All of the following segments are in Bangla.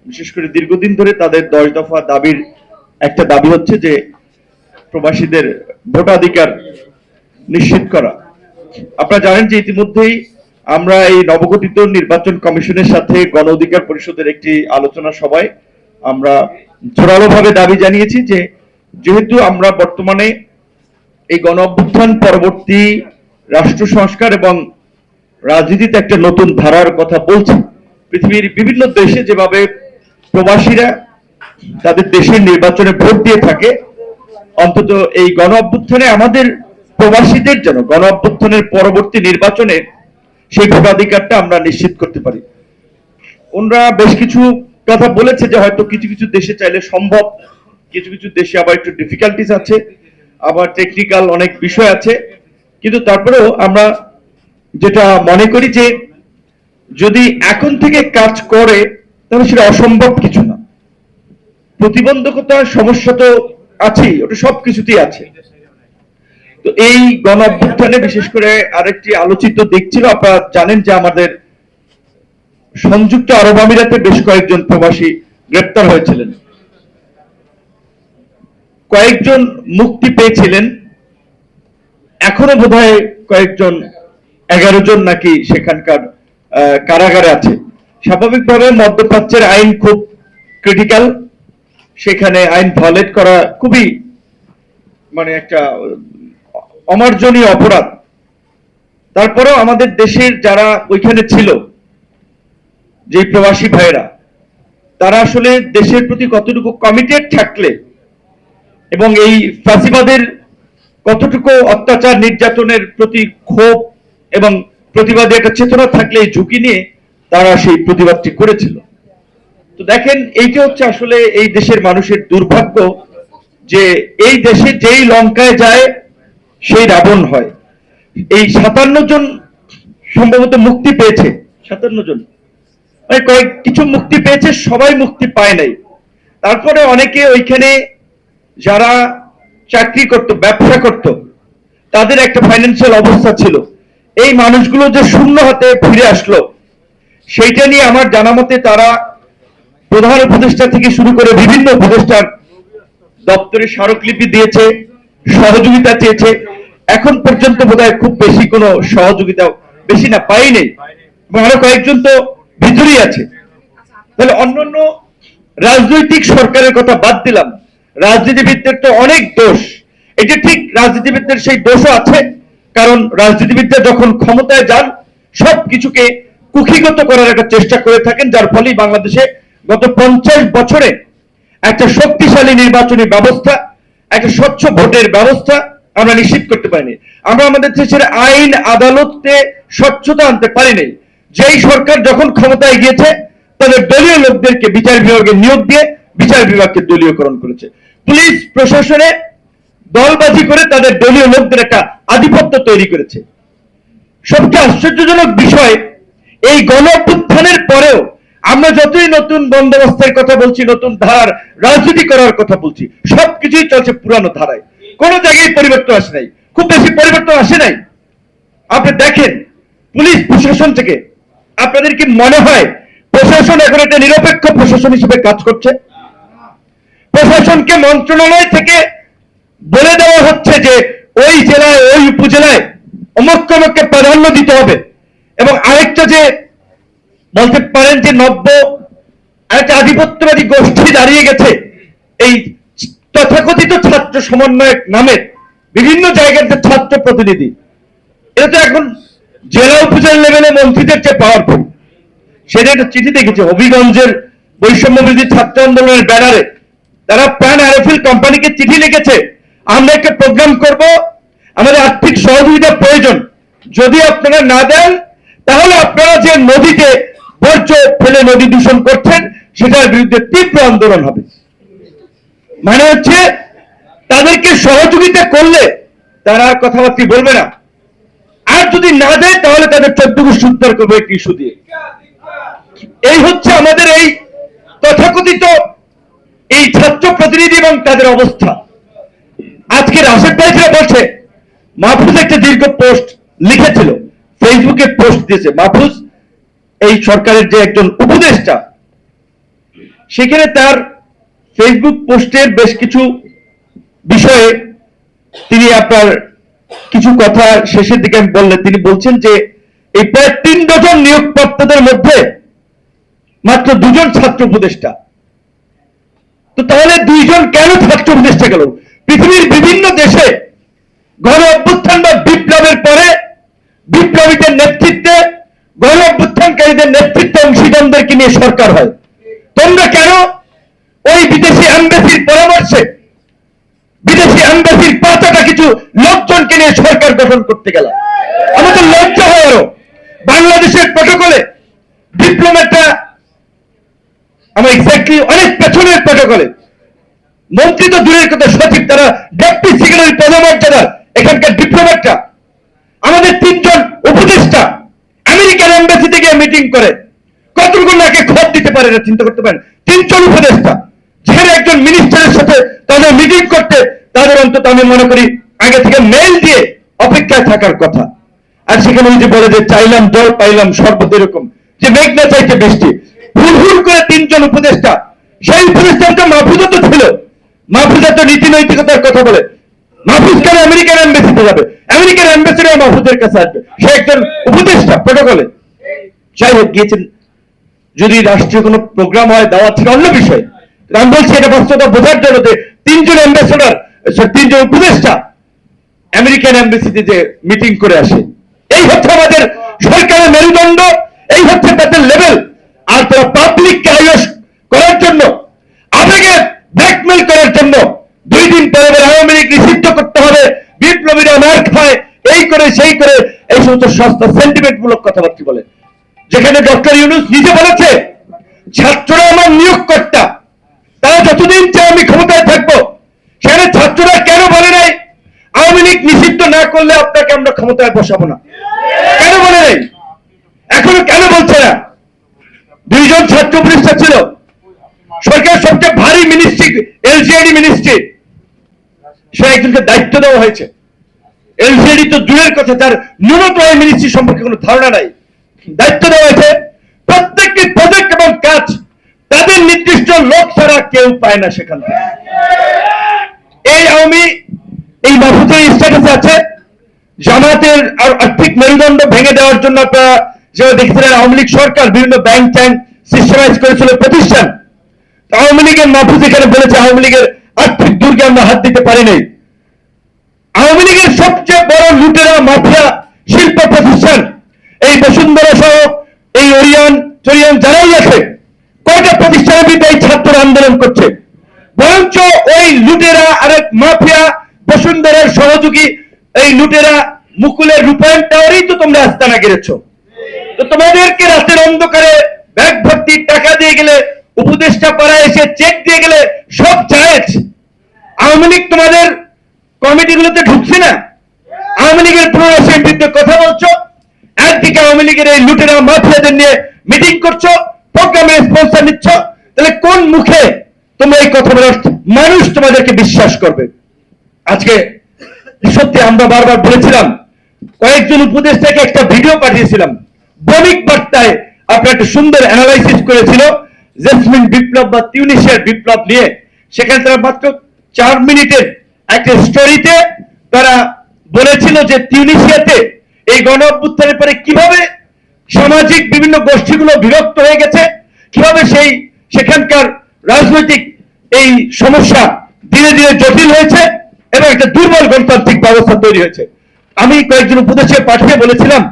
বিশেষ করে দীর্ঘদিন ধরে তাদের 10 দফা দাবির একটা দাবি হচ্ছে যে প্রবাসীদের ভোটাধিকার নিশ্চিত করা। আপনারা জানেন যে ইতিমধ্যেই আমরা এই নবগঠিত নির্বাচন কমিশনের সাথে গণ অধিকার পরিষদের একটি আলোচনা সভায় আমরা জোরালোভাবে দাবি জানিয়েছি যে যেহেতু আমরা বর্তমানে এই গণ অভ্যুত্থান পরবর্তী রাষ্ট্র সংস্কার এবং রাজনীতিতে একটা নতুন ধারার কথা বলছি, পৃথিবীর বিভিন্ন দেশে যেভাবে প্রবাসীরা তাদের দেশের নির্বাচনে ভোট দিয়ে থাকে, অন্তত এই গণ অভ্যুত্থানে আমাদের প্রবাসীদের যেন গণ অভ্যুত্থানের পরবর্তী নির্বাচনে সেই ভোটাধিকারটা আমরা নিশ্চিত করতে পারি। ওনারা বেশ কিছু কথা বলেছে যে হয়তো কিছু কিছু দেশে চাইলে সম্ভব, কিছু কিছু দেশে আবার একটু ডিফিকাল্টিস আছে, আবার টেকনিক্যাল অনেক বিষয় আছে, কিন্তু তারপরেও আমরা যেটা মনে করি যে যদি এখন থেকে কাজ করে তাহলে সেটা অসম্ভব কিছু না। প্রতিবন্ধকতার সমস্যা তো আছেই, ওটা সবকিছুতেই আছে। তো এই গণ অভ্যুত্থানে বিশেষ করে আরেকটি আলোচিত দিক ছিল, আপনারা জানেন যে আমাদের সংযুক্ত আরব আমিরাতে বেশ কয়েকজন প্রবাসী গ্রেপ্তার হয়েছিলেন, কয়েকজন মুক্তি পেয়েছিলেন, এখনো বোধহয় কয়েকজন 11 জন নাকি সেখানকার কারাগারে আছে। স্বাভাবিকভাবে মধ্যপ্রাচ্যের আইন খুব ক্রিটিক্যাল, সেখানে আইন ভায়োলেট করা খুবই মানে একটা অমার্জনীয় অপরাধ। তারপরেও আমাদের দেশের যারা ওইখানে ছিল, যে প্রবাসী ভাইয়েরা, তারা আসলে দেশের প্রতি কতটুকু কমিটেড থাকলে এবং এই ফাঁসিবাদের কতটুকু অত্যাচার নির্যাতনের প্রতি ক্ষোভ এবং প্রতিবাদী একটা চেতনা থাকলে এই ঝুঁকি নিয়ে তারা সেই প্রতিবাদটি করেছিল। তো দেখেন, এইটা হচ্ছে আসলে এই দেশের মানুষের দুর্ভাগ্য যে এই দেশে যেই লঙ্কায় যায় সেই রাবণ হয়। এই 57 জন সম্ভবত মুক্তি পেয়েছে, 57 জন মানে কয়েক কিছু মুক্তি পেয়েছে, সবাই মুক্তি পায় নাই। তারপরে অনেকে ওইখানে যারা চাকরি করত, ব্যবসা করত, তাদের একটা ফাইন্যান্সিয়াল অবস্থা ছিল, এই মানুষগুলো যে শূন্য হাতে ফিরে আসলো সেইটা নিয়ে আমার জানা মতে তারা প্রধান উপদেষ্টা থেকে শুরু করে বিভিন্ন উপদেষ্টার দপ্তরে স্মারকলিপি দিয়েছে, সহযোগিতা চেয়েছে। এখন পর্যন্ত বোধহয় খুব বেশি কোনো সহযোগিতা বেশি না পাই নেই, এবং আরো কয়েকজন তো ভিতরেই আছে। তাহলে অন্যান্য রাজনৈতিক সরকারের কথা বাদ দিলাম, রাজনীতিবিদদের তো অনেক দোষ। এটা ঠিক, রাজনীতিবিদদের সেই দোষও আছে, কারণ রাজনীতিবিদরা যখন ক্ষমতায় যান সবকিছুকে কুক্ষিগত করার একটা চেষ্টা করে থাকেন, যার ফলে বাংলাদেশে গত 50 বছরে একটা শক্তিশালী নির্বাচনী ব্যবস্থা, একটা স্বচ্ছ ভোটের ব্যবস্থা আমরা নিশ্চিত করতে পারিনি। আমরা আমাদের দেশের আইন আদালতে স্বচ্ছতা আনতে পারিনি। যেই সরকার যখন ক্ষমতায় গিয়েছে তাদের দলীয় লোকদেরকে বিচার বিভাগে নিয়োগ দিয়ে বিচার বিভাগকে দলীয়করণ করেছে। পুলিশ প্রশাসনে দলবাজি করে তাদের দলীয় লোকদের একটা আধিপত্য তৈরি করেছে। সবচেয়ে আশ্চর্যজনক বিষয়, এই গণ অভ্যুত্থানের পরেও আমরা যতই নতুন বন্দোবস্তের কথা বলছি, নতুন ধারার রাজনীতি করার কথা বলছি, সবকিছুই চলছে পুরানো ধারায়, কোনো জায়গায় পরিবর্তন আসে নাই, খুব বেশি পরিবর্তন আসে নাই। আপনি দেখেন পুলিশ প্রশাসন থেকে, আপনাদের কি মনে হয় প্রশাসন এখন একটা নিরপেক্ষ প্রশাসন হিসেবে কাজ করছে? প্রশাসনকে মন্ত্রণালয় থেকে বলে দেওয়া হচ্ছে যে ওই জেলায় ওই উপজেলায় অমুক অমুককে প্রাধান্য দিতে হবে, এবং আরেকটা যে বলতে পারেন যে নব্য একটা আধিপত্যবাদী গোষ্ঠী দাঁড়িয়ে গেছে এই তথাকথিত ছাত্র সমন্বয়ক নামের বিভিন্ন জায়গার যে ছাত্র প্রতিনিধি, এটা তো এখন জেলা উপজেলা লেভেলে মন্ত্রীদের চেয়ে পাওয়ারফুল। সেটা একটা চিঠি দেখেছে হবিগঞ্জের বৈষম্য বিরোধী ছাত্র আন্দোলনের ব্যানারে, তারা প্রাণ আরএফএল কোম্পানিকে চিঠি লিখেছে, আমরা একটা প্রোগ্রাম করব, আমাদের আর্থিক সহযোগিতা প্রয়োজন, যদি আপনারা না দেন তাহলে আপনারা যে নদীতে বর্জ্য ফেলে নদী দূষণ করছেন সেটার বিরুদ্ধে তীব্র আন্দোলন হবে। মানে হচ্ছে তাদেরকে সহযোগিতা করলে তারা কথাবার্তা বলবে না, আর যদি না দেয় তাহলে তাদের 14 গোষ্ঠী উদ্ধার করবে একটি ইস্যু দিয়ে। এই হচ্ছে আমাদের এই তথাকথিত এই ছাত্র প্রতিনিধি এবং তাদের অবস্থা। আজকে রাশেদ ভাইরা বলছে, মাহফুজ একটা দীর্ঘ পোস্ট লিখেছিল, ফেসবুকে পোস্ট দিয়েছে। মাহফুজ এই সরকারের যে একজন উপদেষ্টা, সেখানে তার ফেসবুক পোস্টের বেশ কিছু বিষয়ে তিনি আপনার কিছু কথা শেষের দিকে আমি বললেন, তিনি বলছেন যে এই প্রায় 3 ডজন নিয়োগপ্রাপ্তদের মধ্যে মাত্র 2 জন ছাত্র উপদেষ্টা। তো তাহলে 2 জন কেন ছাত্র উপদেষ্টা গেল? পৃথিবীর বিভিন্ন দেশে গণ অভ্যুত্থান বা বিপ্লবের পরে বিপ্লবীদের নেতৃত্বে গণ অভ্যুত্থানকারীদের নেতৃত্বে অংশীদারদেরকে নিয়ে সরকার হয়। তোমরা কেন ওই বিদেশি এমবেসির পরামর্শে বিদেশি এমবেসির 5টা কিছু লোকজনকে নিয়ে সরকার গঠন করতে গেল? আমাদের লজ্জা হয়। আরো বাংলাদেশের প্রটোকলে ডিপ্লোম্যাটরা আমার এক্স্যাক্টলি অনেক পেছনের প্রটোকলে মন্ত্রী তো দূরের কথা, সচিব, তারা ডেপুটি সেক্রেটারি পদমর্যাদা এখানকার ডিপ্লোম্যাটরা। আমাদের 3 জন উপদেষ্টা আমেরিকান এমবেসিতে গিয়ে মিটিং করে কতটুকু নাকে খত দিতে পারে না চিন্তা করতে পারেন। 3 জন উপদেষ্টা যেখানে একজন মিনিস্টারের সাথে তাদের মিটিং করতে তাদের অন্তত আমি মনে করি আগে থেকে মেইল দিয়ে অপেক্ষায় থাকার কথা। আর সেখানে যে বলে যে চাইলাম জল পাইলাম শরবত, এরকম যে মেঘ না চাইতে বৃষ্টি, ভুল ভুল করে 3 জন উপদেষ্টা। সেই উপদেষ্টা মাহফুজা তো ছিল, মাহফুজা তো নীতি নৈতিকতার কথা বলে। মাহফুজ কেন আমেরিকান এমবেসিতে যাবে? আমেরিকান অ্যাম্বাসেডর মাহফুজের কাছে আসবে, সে একজন উপদেষ্টা প্রটোকলে। যাই হোক, গিয়েছেন। যদি রাষ্ট্রীয় কোনো প্রোগ্রাম হয়, দাওয়াত ছিল অন্য বিষয়। আমি বলছি এটা বাস্তবতা বোঝার জন্য যে 3 জন অ্যাম্বাসেডর, 3 জন উপদেষ্টা আমেরিকান এমবেসিতে যে মিটিং করে আসে। এই হচ্ছে আমাদের সরকারের মেরুদণ্ড, এই হচ্ছে তাদের লেভেল। আর তারা পাবলিককে আয়ুষ করার জন্য, আবেগে ব্ল্যাকমেল করার জন্য 2 দিন পরে আওয়ামী লীগ নিষিদ্ধ করতে হবে, বিপ্লবীরা মার খায়, এই করে সেই করে এই সমস্ত সস্তা সেন্টিমেন্ট মূলক কথাবার্তা বলে। যেখানে ডক্টর ইউনূস নিজে বলেছে ছাত্ররা আমার নিয়োগকর্তা, তারা যতদিন চায় আমি ক্ষমতায় থাকবো। সেখানে ছাত্ররা কেন বলে নাই আওয়ামী লীগ নিষিদ্ধ না করলে আপনাকে আমরা ক্ষমতায় বসাবো না? কেন বলে নাই? এখনো কেন বলছে না? 2 জন ছাত্র উপদেষ্টা ছিল। সরকারের সবচেয়ে ভারী মিনিস্ট্রি এলজিআইডি মিনিস্ট্রি, সে একজনকে দায়িত্ব দেওয়া হয়েছে। এলজিআইডি তো দূরের কথা, তার ন্যূনতম মিনিস্ট্রি সম্পর্কে কোনো ধারণা নাই। দায়িত্ব দেওয়া হয়েছে, প্রত্যেকটি প্রজেক্ট এবং কাজ তাদের নির্দিষ্ট লোক ছাড়া কেউ পায় না সেখান থেকে। এই আওয়ামী এই মাহফুজের স্ট্যাটাসে আছে জামাতের আর্থিক মেরুদণ্ড ভেঙে দেওয়ার জন্য। আপনারা যেটা দেখছিলেন আওয়ামী লীগ সরকার বিভিন্ন ব্যাংক ট্যাঙ্ক সিস্টেমাইজ করেছিল প্রতিষ্ঠান। আওয়ামী লীগের মাহফুজ এখানে বলেছে আওয়ামী লীগের আর্থিক দুর্গে আমরা হাত দিতে পারি নাই। আওয়ামী লীগের সবচেয়ে বড় লুটেরা মাফিয়া শিল্প প্রতিষ্ঠান এই বসুন্ধরা সহ এই ওরিয়ন চরিয়ন যারাই আছে, কয়টা প্রতিষ্ঠানের বিরুদ্ধে এই ছাত্র আন্দোলন করছে? বরঞ্চ ওই লুটেরা আরেক মাফিয়া বসুন্ধরার সহযোগী এই লুটেরা মুকুলের রূপায়ণ টাওয়ারেই তো তোমরা আস্তানা গেড়েছ। তো তোমাদেরকে রাতের অন্ধকারে ব্যাগ ভর্তি টাকা দিয়ে গেলে, উপদেষ্টা পাড়ায় এসে চেক দিয়ে গেলে সব জায়েজ। আওয়ামী লীগ তোমাদের কমিটিগুলোতে ঢুকছে না। আওয়ামী লীগের পুনরাসের বিরুদ্ধে কথা বলছো, একদিকে আওয়ামী লীগের এই লুটেরা মাফিয়াদের নিয়ে মিটিং করছো, প্রোগ্রামের স্পন্সর নিচ্ছ। তাহলে কোন মুখে তোমরা এই কথা বলার মানুষ তোমাদেরকে বিশ্বাস করবে? আজকে সত্যি আমরা বারবার বলেছিলাম, কয়েকজন উপদেষ্টাকে একটা ভিডিও পাঠিয়েছিলাম, বণিক বার্তায় আপনার একটা সুন্দর অ্যানালাইসিস করেছিল জেসমিন বিপ্লব বা তিউনিসিয়ার বিপ্লব নিয়ে। সেখানে তারা মাত্র 4 মিনিটের একটা স্টোরিতে তারা বলেছিল যে তিউনিসিয়াতে এই গণ অভ্যুত্থানের পরে কিভাবে সামাজিক বিভিন্ন গোষ্ঠীগুলো বিরক্ত হয়ে গেছে, কিভাবে সেখানকার রাজনৈতিক এই সমস্যা ধীরে ধীরে জটিল হয়েছে এবং একটা দুর্বল গণতান্ত্রিক ব্যবস্থা তৈরি হয়েছে। আমি কয়েকজন উপদেশে পাঠিয়ে বলেছিলাম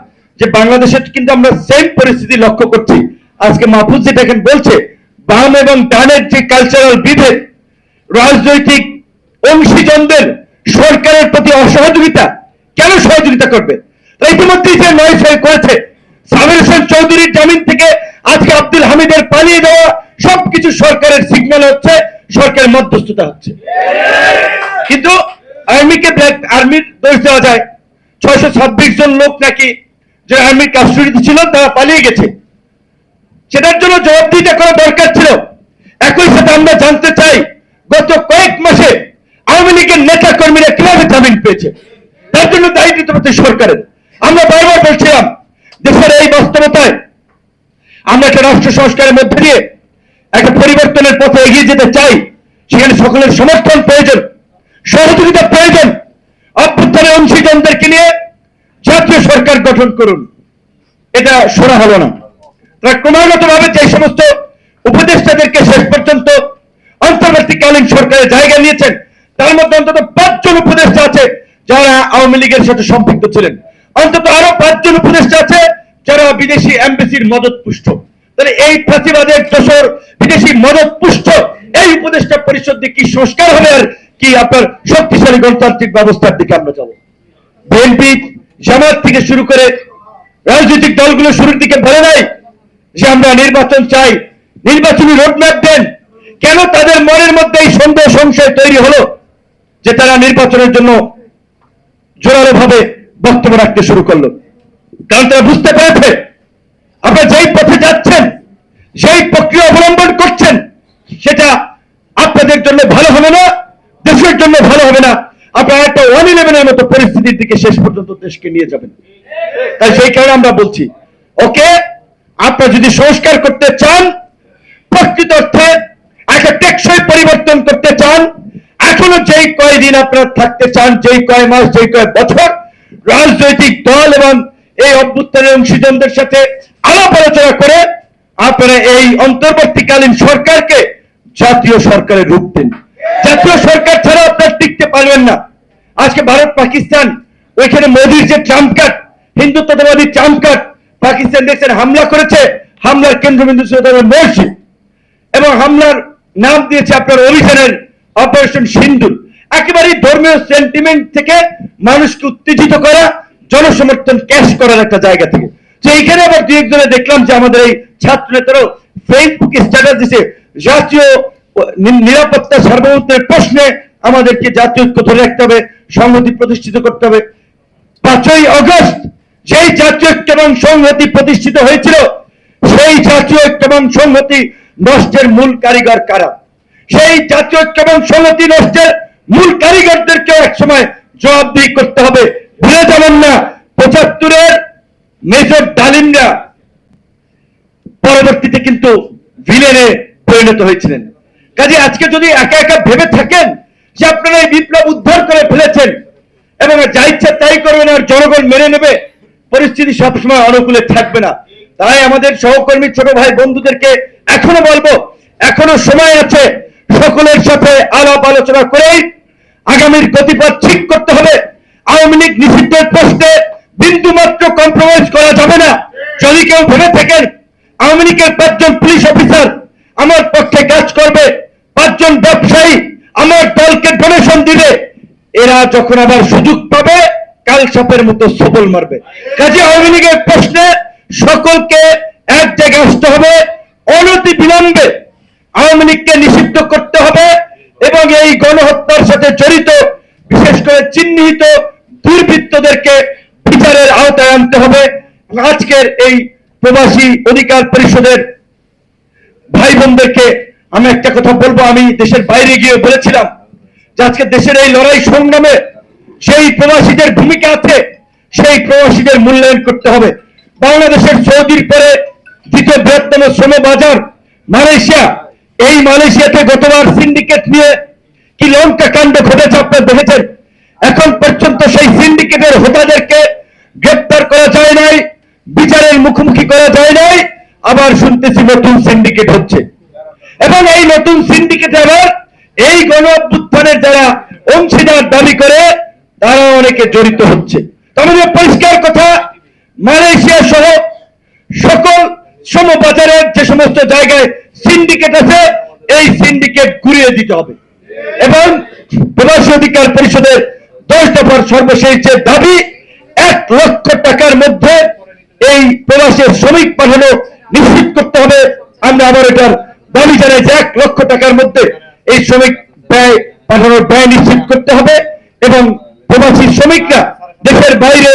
যে বাংলাদেশে কিন্তু আমরা সেম পরিস্থিতি লক্ষ্য করছি। আজকে মাহফুজ যেটা এখন বলছে, বাম এবং ডানের যে কালচারাল বিভেদ, রাজনৈতিক অংশীজনদের সরকারের প্রতি অসহযোগিতা, কেন সহযোগিতা করবে? ইতিমধ্যেই যে 9 করেছে, সামির হোসেন চৌধুরীর জামিন থেকে আজকে আব্দুল হামিদের পালিয়ে দেওয়া, সবকিছু সরকারের সিগন্যাল হচ্ছে, সরকারের মধ্যস্থতা হচ্ছে। কিন্তু আর্মিকে আর্মির দোষ দেওয়া যায়। 626 জন লোক নাকি যে আর্মির কাস্টডিতে ছিল তারা পালিয়ে গেছে, সেটার জন্য জবাবদিহিতা করা দরকার ছিল। একই সাথে আমরা জানতে চাই গত কয়েক মাসে আওয়ামী লীগের নেতা কর্মীরা কিভাবে জামিন পেয়েছে, তার জন্য দায়িত্ব দিতে পারছে সরকারের। আমরা বারবার বলছিলাম দেশের এই বাস্তবতায় আমরা একটা রাষ্ট্র সংস্কারের মধ্যে দিয়ে একটা পরিবার উন্নয়নের পথে এগিয়ে যেতে চাই, সেখানে সকলের সমর্থন প্রয়োজন, সহযোগিতা প্রয়োজন। অভ্যুত্থানের অংশীদারদেরকে নিয়ে জাতীয় সরকার গঠন করুন, এটা শোনা হলো না। তারা ক্রমাগত ভাবে যে সমস্ত উপদেষ্টাদেরকে শেষ পর্যন্ত অন্তর্বর্তীকালীন সরকারের জায়গা নিয়েছেন, তার মধ্যে অন্তত 5 জন উপদেষ্টা আছে যারা আওয়ামী লীগের সাথে সম্পৃক্ত ছিলেন, অন্তত আরো 5 জন উপদেষ্টা আছে যারা বিদেশি এমবেসির মদত পুষ্ট। তাহলে এই প্রতিবাদের দোসর বিদেশি মদত পুষ্ট এই উপদেষ্টা পরিষদ দিয়ে কি সংস্কার হবে, আর কি আপনার শক্তিশালী গণতান্ত্রিক ব্যবস্থার দিকে আমরা যাব? বিএনপি জামাত থেকে শুরু করে রাজনৈতিক দলগুলো শুরুর দিকে বলে নাই যে আমরা নির্বাচন চাই, নির্বাচনী রোডম্যাপ দেন। কেন তাদের মনের মধ্যে এই সন্দেহ সংশয় তৈরি হলো যে তারা নির্বাচনের জন্য জোরালো ভাবে বক্তব্য রাখতে শুরু করলো? কারণ তারা বুঝতে পেরেছে আপনারা যেই পথে যাচ্ছেন, সেই প্রক্রিয়া অবলম্বন করছেন, সেটা আপনাদের জন্য ভালো হবে না, দেশের জন্য ভালো হবে না। আপনারা একটা 111-এর মতো পরিস্থিতির দিকে শেষ পর্যন্ত দেশকে নিয়ে যাবেন। তাই সেই কারণে আমরা বলছি, ওকে, আপনারা যদি সংস্কার করতে চান, প্রকৃত অর্থে একটা টেকসই পরিবর্তন করতে চান, এখনো যেই কয়দিন আপনারা থাকতে চান, যেই কয় মাস, যেই কয় বছর রাজনৈতিক দল এবং এই অভ্যুত্থানের অংশীদারদের সাথে আলাপ আলোচনা করে আপনারা এই অন্তর্বর্তীকালীন সরকারকে জাতীয় সরকারের রূপ দিন। জাতীয় সরকার ছাড়া আপনারা টিকতে পারবেন না। আজকে ভারত পাকিস্তান, ওইখানে মোদির যে ট্রাম্প কার্ড, হিন্দুত্ববাদী ট্রাম্প কার্ড, পাকিস্তান দেখছেন হামলা করেছে, হামলার কেন্দ্রবিন্দু ছিল তাদের মসজিদ, এবং হামলার নাম দিয়েছে আপনার অভিযানের অপারেশন সিন্দুর। একেবারেই ধর্মীয় সেন্টিমেন্ট থেকে মানুষকে উত্তেজিত করা, জনসমর্থন ক্যাশ করার একটা জায়গা থেকে। তো এইখানে আবার দুই একজনে দেখলাম যে আমাদের এই ছাত্র নেতারাও ফেসবুকে স্ট্যাটাস দিছে, জাতীয় নিরাপত্তা সার্বভৌমত্বের প্রশ্নে আমাদেরকে জাতীয় ঐক্য ধরে রাখতে হবে, সংহতি প্রতিষ্ঠিত করতে হবে। 5ই আগস্ট যেই জাতীয় ঐক্য এবং সংহতি প্রতিষ্ঠিত হয়েছিল, সেই জাতীয় ঐক্য এবং সংহতি নষ্টের মূল কারিগর কারা? সেই জাতীয় ঐক্য এবং সংহতি নষ্টের মূল কারিগরদেরকে একসময় জবাবদিহি করতে হবে। ভুলে যাবেন না 75-এর মেজর ডালিমরা পরবর্তীতে কিন্তু ভিলেনে পরিণত হয়েছিলেন। কাজে আজকে যদি একা একা ভেবে থাকেন যে আপনারা এই বিপ্লব উদ্ধার করে ফেলেছেন এবং যা ইচ্ছা তাই করবেন আর জনগণ মেনে নেবে, পরিস্থিতি সবসময় অনুকূলে থাকবে না। তাই আমাদের সহকর্মী ছোট ভাই বন্ধুদেরকে এখনো বলবো, এখনো সময় আছে, সকলের সাথে আলাপ আলোচনা করেই আগামীর গতিপথ ঠিক করতে হবে। আওয়ামী লীগ নিষিদ্ধের প্রশ্নে বিন্দু মাত্র কম্প্রোমাইজ করা যাবে না। যদি কেউ ভেবে থাকেন আওয়ামী লীগের 5 জন পুলিশ অফিসার আমার পক্ষে কাজ করবে, 5 জন ব্যবসায়ী আমার দলকে ডোনেশন দিবে, এরা যখন আবার সুযোগ পাবে কাল সাপের মতো সবল মারবে। কাজে আওয়ামী লীগের প্রশ্নে সকলকে এক জায়গায় আসতে হবে, অনতি বিলম্বে আওয়ামী লীগকে নিষিদ্ধ করতে হবে এবং এই গণহত্যার সাথে জড়িত বিশেষ করে চিহ্নিত দুর্বৃত্তদেরকে বিচারের আওতায় আনতে হবে। আজকের এই প্রবাসী অধিকার পরিষদের ভাই বোনদেরকে আমি একটা কথা বলবো, আমি দেশের বাইরে গিয়ে বলেছিলাম যে আজকে দেশের এই লড়াই সংগ্রামে সেই প্রবাসীদের ভূমিকা আছে, সেই প্রবাসীদের মূল্যায়ন করতে হবে। বাংলাদেশের সৌদির পরে দ্বিতীয় বৃহত্তম শ্রম বাজার মালয়েশিয়া, এই মালয়েশিয়াতে গতবার সিন্ডিকেট নিয়ে কি লঙ্কা কাণ্ড ঘটেছে আপনারা দেখেছেন। এখন পর্যন্ত সেই সিন্ডিকেটের হোতাদেরকে গ্রেপ্তার করা যায় নাই, বিচারের মুখোমুখি করা যায় নাই, আবার শুনতেছি নতুন সিন্ডিকেট হচ্ছে এবং এই নতুন সিন্ডিকেটে আবার এই গণ অভ্যুত্থানের যারা অংশীদার দাবি করে তারা অনেকে জড়িত হচ্ছে। আমাদের পরিষ্কার কথা, মালয়েশিয়া সহ সকল শ্রমবাজারের যে সমস্ত জায়গায় সিন্ডিকেট আছে এই সিন্ডিকেট ঘুরিয়ে দিতে হবে এবং প্রবাসী অধিকার পরিষদের 10 দফার সর্বশেষ যে দাবি 1 লক্ষ টাকার মধ্যে এই প্রবাসী শ্রমিক পাঠানো নিশ্চিত করতে হবে। আমরা আবার এটার দাবি জানাই যে 1 লক্ষ টাকার মধ্যে এই শ্রমিক ব্যয় পাঠানোর ব্যয় নিশ্চিত করতে হবে এবং প্রবাসী শ্রমিকরা দেশের বাইরে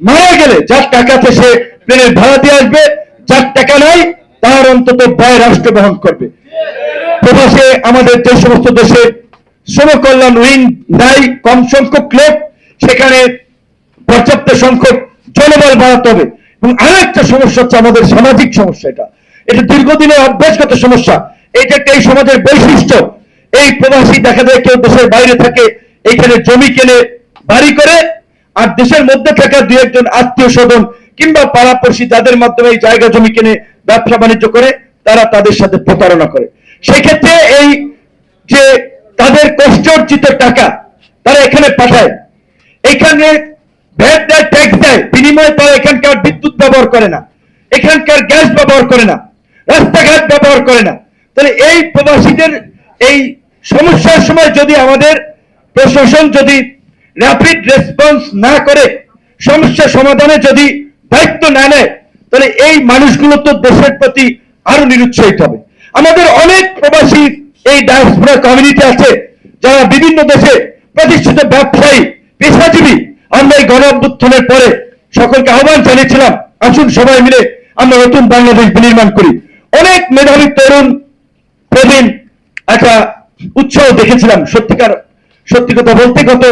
মারা গেলে যার টাকা আছে সে প্লেনের ভাড়া দিয়ে আসবে, যার টাকা নাই তার অন্তত ব্যয় রাষ্ট্র বহন করবে। প্রবাসে আমাদের যে সমস্ত দেশে শ্রম কল্যাণ উইং নাই, কম সংখ্যক লোক, সেখানে পর্যাপ্ত সংখ্যক জনবল বাড়াতে হবে। এবং আরো একটা সমস্যা হচ্ছে আমাদের সামাজিক সমস্যা, এটা দীর্ঘদিনের অভ্যাসগত সমস্যা। এটা একটা এই সমাজের বৈশিষ্ট্য। এই প্রবাসী দেখা যায় কেউ দেশের বাইরে থাকে, এখানে জমি কেনে বাড়ি করে, আর দেশের মধ্যে থাকা দুই একজন আত্মীয় স্বজন কিংবা পাড়াপড়শি যাদের মাধ্যমে এই জায়গা জমি কিনে ব্যবসা বাণিজ্য করে, তারা তাদের সাথে প্রতারণা করে। সেক্ষেত্রে এই যে তাদের কষ্টার্জিত টাকা তারা এখানে পাঠায়, এখানে ভ্যাট দেয়, ট্যাক্স দেয়, বিনিময়ে তারা এখানকার বিদ্যুৎ ব্যবহার করে না, এখানকার গ্যাস ব্যবহার করে না, রাস্তাঘাট ব্যবহার করে না। তাহলে এই প্রবাসীদের এই সমস্যার সময় যদি আমাদের প্রশাসন যদি র্যাপিড রেসপন্স না করে, সমস্যা সমাধানে যদি দায়িত্ব না নেয়, তাহলে এই মানুষগুলো তো দেশের প্রতি আরো নিরুৎসাহিত হবে। আমাদের অনেক প্রবাসী এই ডায়াসপোরা কমিউনিটি আছে যারা বিভিন্ন দেশে প্রতিষ্ঠিত ব্যবসায়ী, পেশাজীবী। আমরা এই গণ অভ্যুত্থানের পরে সকলকে আহ্বান জানিয়েছিলাম, আসুন সবাই মিলে আমরা নতুন বাংলাদেশ বিনির্মাণ করি। অনেক মেধাবী তরুণ প্রবীণ একটা উৎসাহ দেখেছিলাম। সত্যি কথা বলতে গত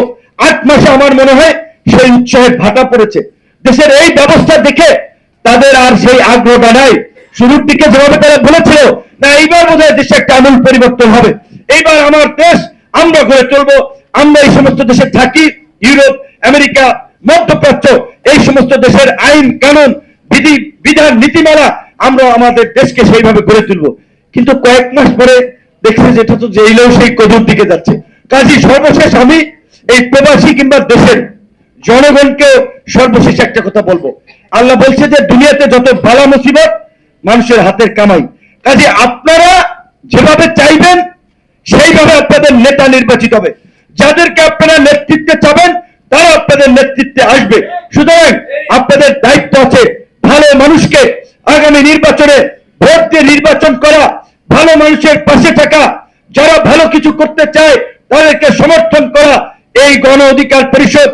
8 মাসে আমার মনে হয় সেই উৎসাহের ভাটা পড়েছে। দেশের এই ব্যবস্থা দেখে তাদের আর সেই আগ্রহটা নাই। শুরুর দিকে যেভাবে তারা বলেছিল, না এইবার বোধহয় দেশে একটা আমূল পরিবর্তন হবে, এইবার আমার দেশ আমরা গড়ে তুলবো, আমরা এই সমস্ত দেশে থাকি, ইউরোপ, আমেরিকা, মধ্যপ্রাচ্য, এই সমস্ত দেশের আইন কানুন, বিধি বিধান, নীতিমালা, আমরা আমাদের দেশকে সেইভাবে গড়ে তুলবো। কিন্তু কয়েক মাস পরে দেখছে যেটা তো জেলেও সেই কদুর দিকে যাচ্ছে। কাজী সর্বশেষ আমি এই প্রবাসী কিংবা দেশের জনগণকে সর্বশেষ একটা কথা বলবো। আল্লাহ বলছে যে দুনিয়াতে যত বালা মুসিবত মানুষের হাতের কামাই। কাজে আপনারা যেভাবে চাইবেন সেইভাবে আপনাদের নেতা নির্বাচিত হবে। যাদেরকে আপনারা নেতৃত্বে চাবেন তারা আপনাদের নেতৃত্বে আসবে। সুতরাং আপনাদের দায়িত্ব আছে ভালো মানুষকে আগামী নির্বাচনে ভোট দিয়ে নির্বাচন করা, ভালো মানুষের পাশে থাকা, যারা ভালো কিছু করতে চায় তাদেরকে সমর্থন করা। এই গণ অধিকার পরিষদ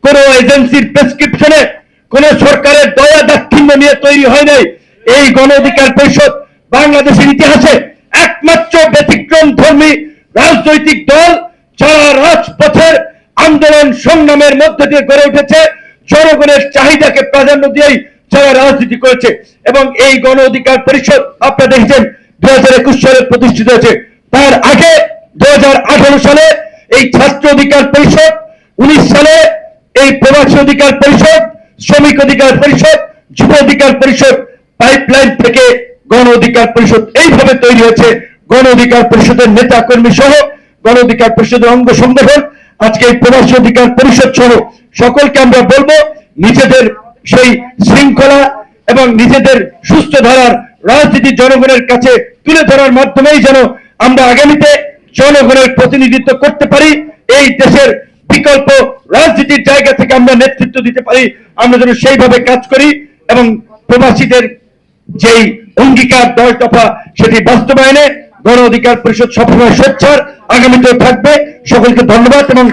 কোন এজেন্সির প্রেসক্রিপশনে, কোন সরকারের দয়া দাক্ষিণ্য নিয়ে তৈরি হয় নাই। এই গণ অধিকার পরিষদ বাংলাদেশের ইতিহাসে একমাত্র ব্যতিক্রম ধর্মী রাজনৈতিক দল যারা রাজপথের আন্দোলন সংগ্রামের মধ্যে দিয়ে গড়ে উঠেছে, জনগণের চাহিদাকে প্রাধান্য দিয়েই যারা রাজনীতি করেছে। এবং এই গণ অধিকার পরিষদ আপনারা দেখেছেন 2021 সালে প্রতিষ্ঠিত হয়েছে। তার আগে 2018 সালে এই ছাত্র অধিকার পরিষদ, 19 সালে এই প্রবাসী অধিকার পরিষদ, শ্রমিক অধিকার পরিষদ, যুব অধিকার পরিষদ, পাইপলাইন থেকে গণ অধিকার পরিষদ এইভাবে তৈরি হয়েছে। গণ অধিকার পরিষদের নেতা কর্মী সহ গণ অধিকার পরিষদের অঙ্গ সংগঠন আজকে এই প্রবাসী অধিকার পরিষদ সহ সকলকে আমরা বলবো নিজেদের সেই শৃঙ্খলা এবং নিজেদের সুস্থ ধারার রাজনীতি জনগণের কাছে তুলে ধরার মাধ্যমেই যেন আমরা আগামীতে জনগণের প্রতিনিধিত্ব করতে পারি, এই দেশের বিকল্প রাজনীতির জায়গা থেকে আমরা নেতৃত্ব দিতে পারি। আমরা যেন সেইভাবে কাজ করি এবং প্রবাসীদের যেই অঙ্গীকার 10 দফা সেটি বাস্তবায়নে গণ অধিকার পরিষদ সবসময় সোচ্চার, আগামীতেও থাকবে। সকলকে ধন্যবাদ এবং